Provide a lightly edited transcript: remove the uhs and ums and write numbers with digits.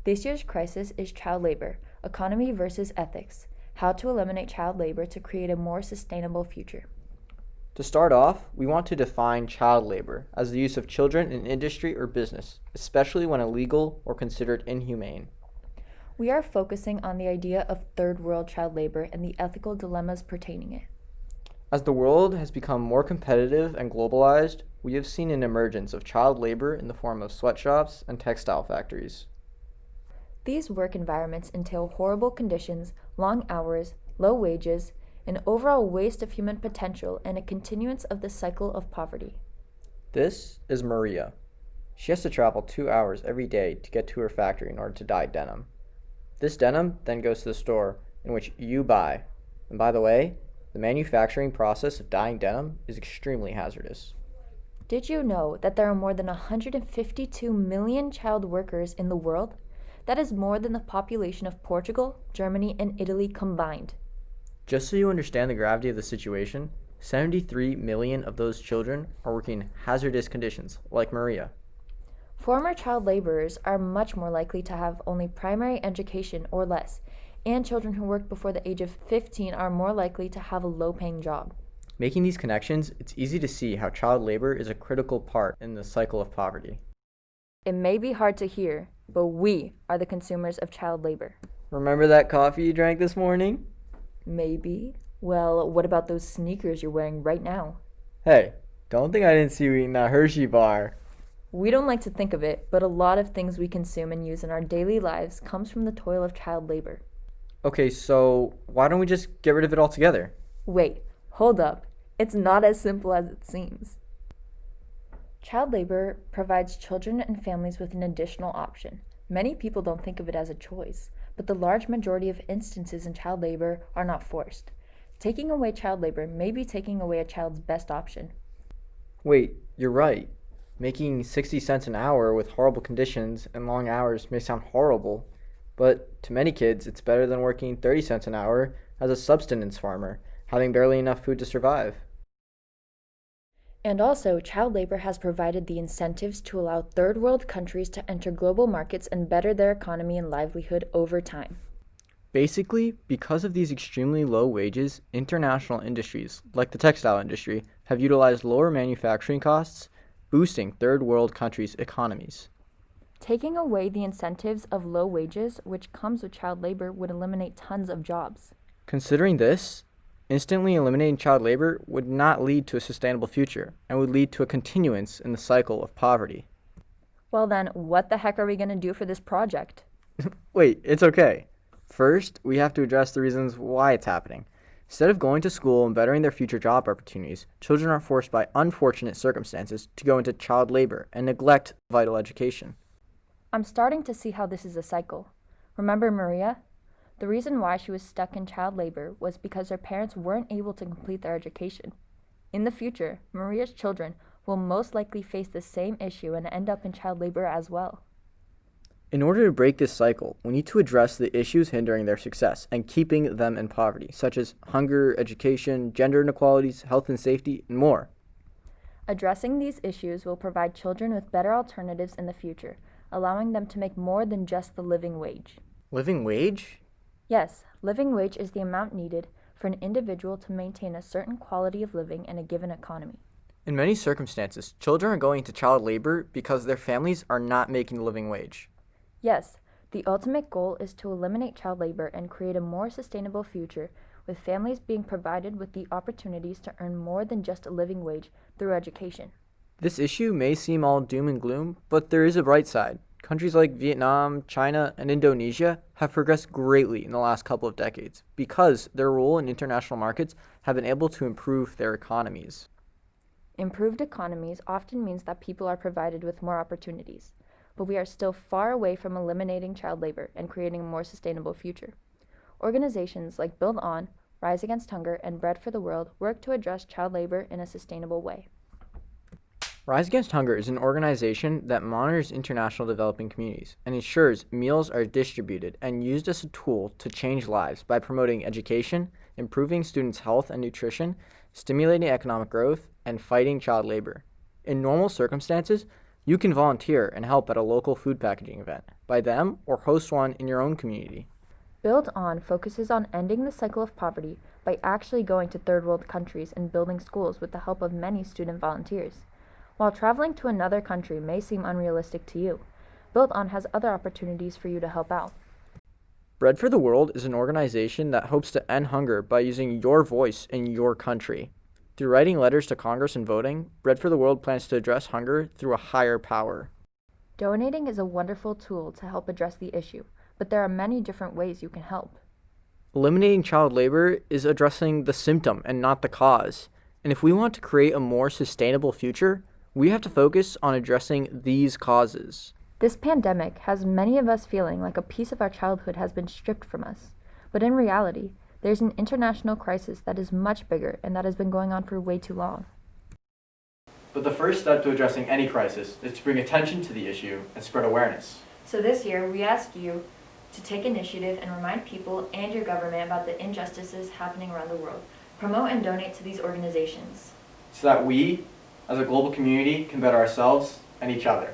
This year's crisis is child labor, economy versus ethics, how to eliminate child labor to create a more sustainable future. To start off, we want to define child labor as the use of children in industry or business, especially when illegal or considered inhumane. We are focusing on the idea of third world child labor and the ethical dilemmas pertaining it. As the world has become more competitive and globalized, we have seen an emergence of child labor in the form of sweatshops and textile factories. These work environments entail horrible conditions, long hours, low wages, an overall waste of human potential, and a continuance of the cycle of poverty. This is Maria. She has to travel 2 hours every day to get to her factory in order to dye denim. This denim then goes to the store in which you buy. And by the way, the manufacturing process of dyeing denim is extremely hazardous. Did you know that there are more than 152 million child workers in the world? That is more than the population of Portugal, Germany, and Italy combined. Just so you understand the gravity of the situation, 73 million of those children are working in hazardous conditions, like Maria. Former child laborers are much more likely to have only primary education or less, and children who work before the age of 15 are more likely to have a low-paying job. Making these connections, it's easy to see how child labor is a critical part in the cycle of poverty. It may be hard to hear, but we are the consumers of child labor. Remember that coffee you drank this morning? Maybe. Well, what about those sneakers you're wearing right now? Hey, don't think I didn't see you eating that Hershey bar. We don't like to think of it, but a lot of things we consume and use in our daily lives comes from the toil of child labor. Okay, so why don't we just get rid of it altogether? Wait, hold up. It's not as simple as it seems. Child labor provides children and families with an additional option. Many people don't think of it as a choice, but the large majority of instances in child labor are not forced. Taking away child labor may be taking away a child's best option. Wait, you're right. Making 60 cents an hour with horrible conditions and long hours may sound horrible, but to many kids, it's better than working 30 cents an hour as a subsistence farmer, having barely enough food to survive. And also, child labor has provided the incentives to allow third world countries to enter global markets and better their economy and livelihood over time. Basically, because of these extremely low wages, international industries, like the textile industry, have utilized lower manufacturing costs, boosting third world countries' economies. Taking away the incentives of low wages, which comes with child labor, would eliminate tons of jobs. Considering this, instantly eliminating child labor would not lead to a sustainable future and would lead to a continuance in the cycle of poverty. Well then, what the heck are we going to do for this project? Wait, it's okay. First, we have to address the reasons why it's happening. Instead of going to school and bettering their future job opportunities, children are forced by unfortunate circumstances to go into child labor and neglect vital education. I'm starting to see how this is a cycle. Remember Maria? The reason why she was stuck in child labor was because her parents weren't able to complete their education. In the future, Maria's children will most likely face the same issue and end up in child labor as well. In order to break this cycle, we need to address the issues hindering their success and keeping them in poverty, such as hunger, education, gender inequalities, health and safety, and more. Addressing these issues will provide children with better alternatives in the future, allowing them to make more than just the living wage. Living wage? Yes, living wage is the amount needed for an individual to maintain a certain quality of living in a given economy. In many circumstances, children are going into child labor because their families are not making the living wage. Yes, the ultimate goal is to eliminate child labor and create a more sustainable future, with families being provided with the opportunities to earn more than just a living wage through education. This issue may seem all doom and gloom, but there is a bright side. Countries like Vietnam, China, and Indonesia have progressed greatly in the last couple of decades because their role in international markets have been able to improve their economies. Improved economies often means that people are provided with more opportunities, but we are still far away from eliminating child labor and creating a more sustainable future. Organizations like Build On, Rise Against Hunger, and Bread for the World work to address child labor in a sustainable way. Rise Against Hunger is an organization that monitors international developing communities and ensures meals are distributed and used as a tool to change lives by promoting education, improving students' health and nutrition, stimulating economic growth, and fighting child labor. In normal circumstances, You can volunteer and help at a local food packaging event by them or host one in your own community. Build On focuses on ending the cycle of poverty by actually going to third world countries and building schools with the help of many student volunteers. While traveling to another country may seem unrealistic to you, Build On has other opportunities for you to help out. Bread for the World is an organization that hopes to end hunger by using your voice in your country. Through writing letters to Congress and voting, Bread for the World plans to address hunger through a higher power. Donating is a wonderful tool to help address the issue, but there are many different ways you can help. Eliminating child labor is addressing the symptom and not the cause. And if we want to create a more sustainable future, we have to focus on addressing these causes. This pandemic has many of us feeling like a piece of our childhood has been stripped from us. But in reality, there's an international crisis that is much bigger and that has been going on for way too long. But the first step to addressing any crisis is to bring attention to the issue and spread awareness. So this year, we ask you to take initiative and remind people and your government about the injustices happening around the world. Promote and donate to these organizations, So that we, as a global community, can better ourselves and each other.